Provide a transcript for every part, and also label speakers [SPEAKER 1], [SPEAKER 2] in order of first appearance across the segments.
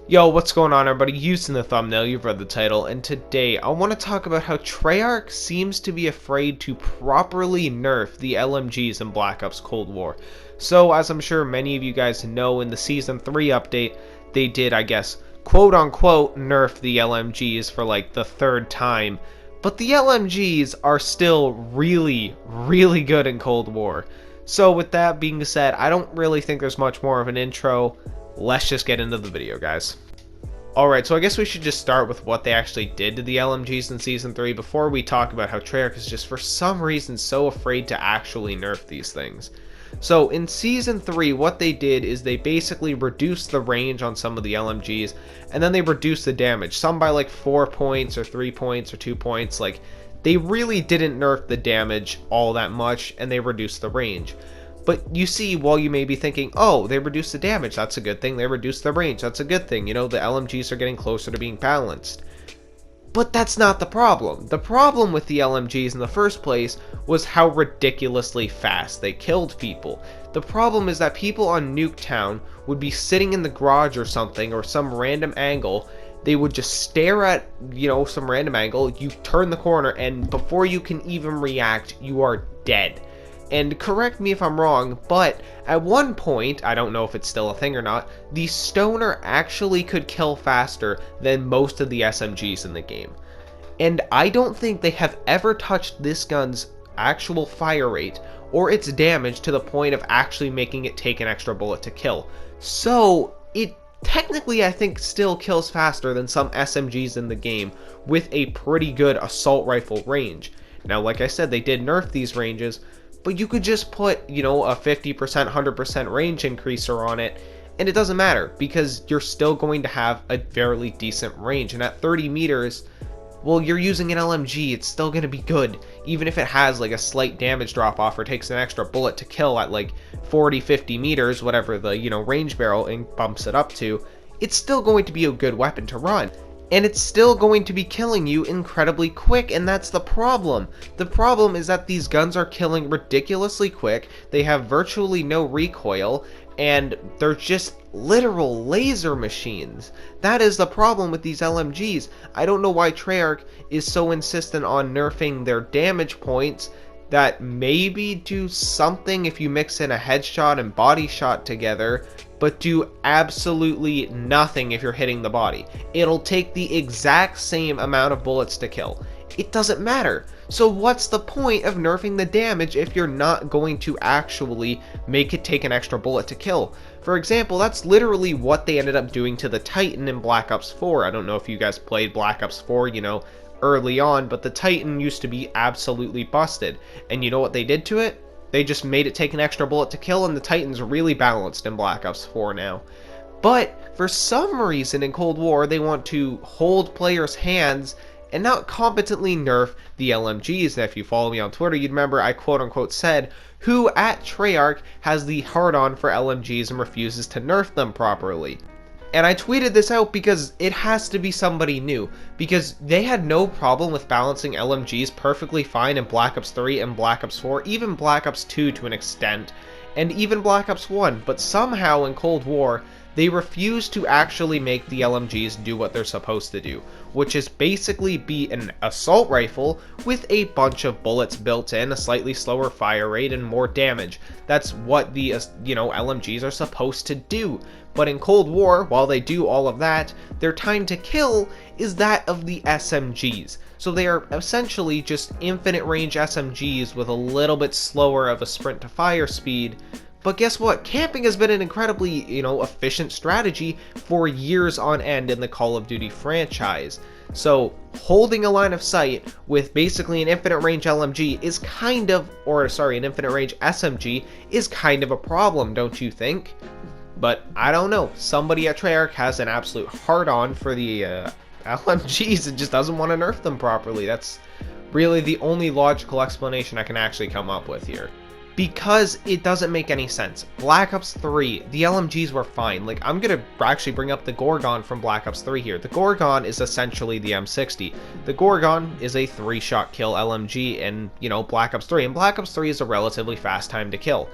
[SPEAKER 1] Yo, what's going on everybody? Using the thumbnail, you've read the title, and today I want to talk about how Treyarch seems to be afraid to properly nerf the LMGs in Black Ops Cold War. So, as I'm sure many of you guys know, in the Season 3 update, they did, I guess, quote-unquote nerf the LMGs for like the third time, but the LMGs are still really, really good in Cold War. So with that being said, I don't really think there's much more of an intro. Let's just get into the video, guys. Alright, so I guess we should just start with what they actually did to the LMGs in Season 3 before we talk about how Treyarch is just for some reason so afraid to actually nerf these things. So in Season 3, what they did is they basically reduced the range on some of the LMGs, and then they reduced the damage, some by like 4 points or 3 points or 2 points. Like, they really didn't nerf the damage all that much, and they reduced the range. But you see, while you may be thinking, oh, they reduced the damage, that's a good thing, they reduced the range, that's a good thing, you know, the LMGs are getting closer to being balanced. But that's not the problem. The problem with the LMGs in the first place was how ridiculously fast they killed people. The problem is that people on Nuketown would be sitting in the garage or something, or some random angle. They would just stare at, you know, some random angle, you turn the corner, and before you can even react, you are dead. And correct me if I'm wrong, but at one point, I don't know if it's still a thing or not, the Stoner actually could kill faster than most of the SMGs in the game. And I don't think they have ever touched this gun's actual fire rate or its damage to the point of actually making it take an extra bullet to kill. So it technically, I think, still kills faster than some SMGs in the game with a pretty good assault rifle range. Now, like I said, they did nerf these ranges, but you could just put, you know, a 50%, 100% range increaser on it, and it doesn't matter, because you're still going to have a fairly decent range. And at 30 meters, well, you're using an LMG, it's still going to be good. Even if it has like a slight damage drop off or takes an extra bullet to kill at like 40, 50 meters, whatever the, you know, range barrel bumps it up to, it's still going to be a good weapon to run. And it's still going to be killing you incredibly quick, and that's the problem. The problem is that these guns are killing ridiculously quick, they have virtually no recoil, and they're just literal laser machines. That is the problem with these LMGs. I don't know why Treyarch is so insistent on nerfing their damage points that maybe do something if you mix in a headshot and body shot together, but do absolutely nothing if you're hitting the body. It'll take the exact same amount of bullets to kill. It doesn't matter. So what's the point of nerfing the damage if you're not going to actually make it take an extra bullet to kill? For example, that's literally what they ended up doing to the Titan in Black Ops 4. I don't know if you guys played Black Ops 4, you know, early on, but the Titan used to be absolutely busted. And you know what they did to it? They just made it take an extra bullet to kill, and the Titan's really balanced in Black Ops 4 now. But for some reason in Cold War, they want to hold players' hands and not competently nerf the LMGs. And if you follow me on Twitter, you'd remember I quote-unquote said, who at Treyarch has the hard-on for LMGs and refuses to nerf them properly? And I tweeted this out because it has to be somebody new, because they had no problem with balancing LMGs perfectly fine in Black Ops 3 and Black Ops 4, even Black Ops 2 to an extent, and even Black Ops 1, but somehow in Cold War, they refused to actually make the LMGs do what they're supposed to do, which is basically be an assault rifle with a bunch of bullets built in, a slightly slower fire rate, and more damage. That's what the, you know, LMGs are supposed to do. But in Cold War, while they do all of that, their time to kill is that of the SMGs. So they are essentially just infinite range SMGs with a little bit slower of a sprint to fire speed. But guess what? Camping has been an incredibly, you know, efficient strategy for years on end in the Call of Duty franchise. So holding a line of sight with basically an infinite range LMG is kind of, or sorry, an infinite range SMG is kind of a problem, don't you think? But I don't know, somebody at Treyarch has an absolute hard-on for the LMGs and just doesn't want to nerf them properly. That's really the only logical explanation I can actually come up with here. Because it doesn't make any sense. Black Ops 3, the LMGs were fine. Like, I'm gonna actually bring up the Gorgon from Black Ops 3 here. The Gorgon is essentially the M60. The Gorgon is a 3-shot kill LMG in, you know, Black Ops 3, and Black Ops 3 is a relatively fast time to kill.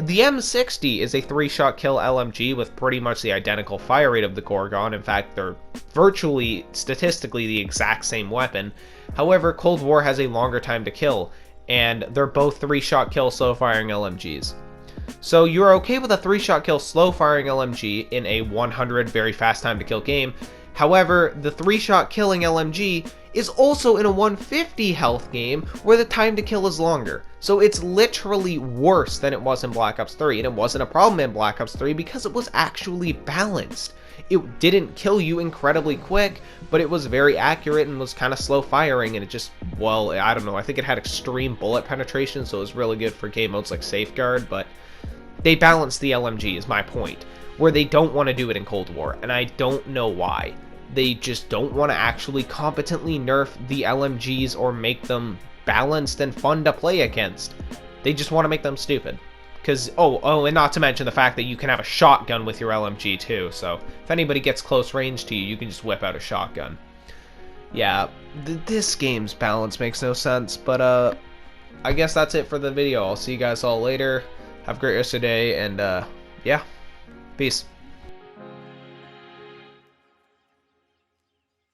[SPEAKER 1] The M60 is a 3-shot kill LMG with pretty much the identical fire rate of the Gorgon. In fact, they're virtually, statistically, the exact same weapon. However, Cold War has a longer time to kill, and they're both 3-shot kill slow-firing LMGs. So you're okay with a 3-shot kill slow-firing LMG in a 100 very fast time to kill game. However, the 3-shot killing LMG is also in a 150 health game where the time to kill is longer. So it's literally worse than it was in Black Ops 3, and it wasn't a problem in Black Ops 3 because it was actually balanced. It didn't kill you incredibly quick, but it was very accurate and was kind of slow firing, and it just, well, I don't know, I think it had extreme bullet penetration, so it was really good for game modes like Safeguard, but they balanced the LMG is my point, where they don't want to do it in Cold War, and I don't know why. They just don't want to actually competently nerf the LMGs or make them balanced and fun to play against. They just want to make them stupid. Because, and not to mention the fact that you can have a shotgun with your LMG too, so if anybody gets close range to you, you can just whip out a shotgun. Yeah, this game's balance makes no sense, but I guess that's it for the video. I'll see you guys all later. Have a great rest of the day, and yeah, peace.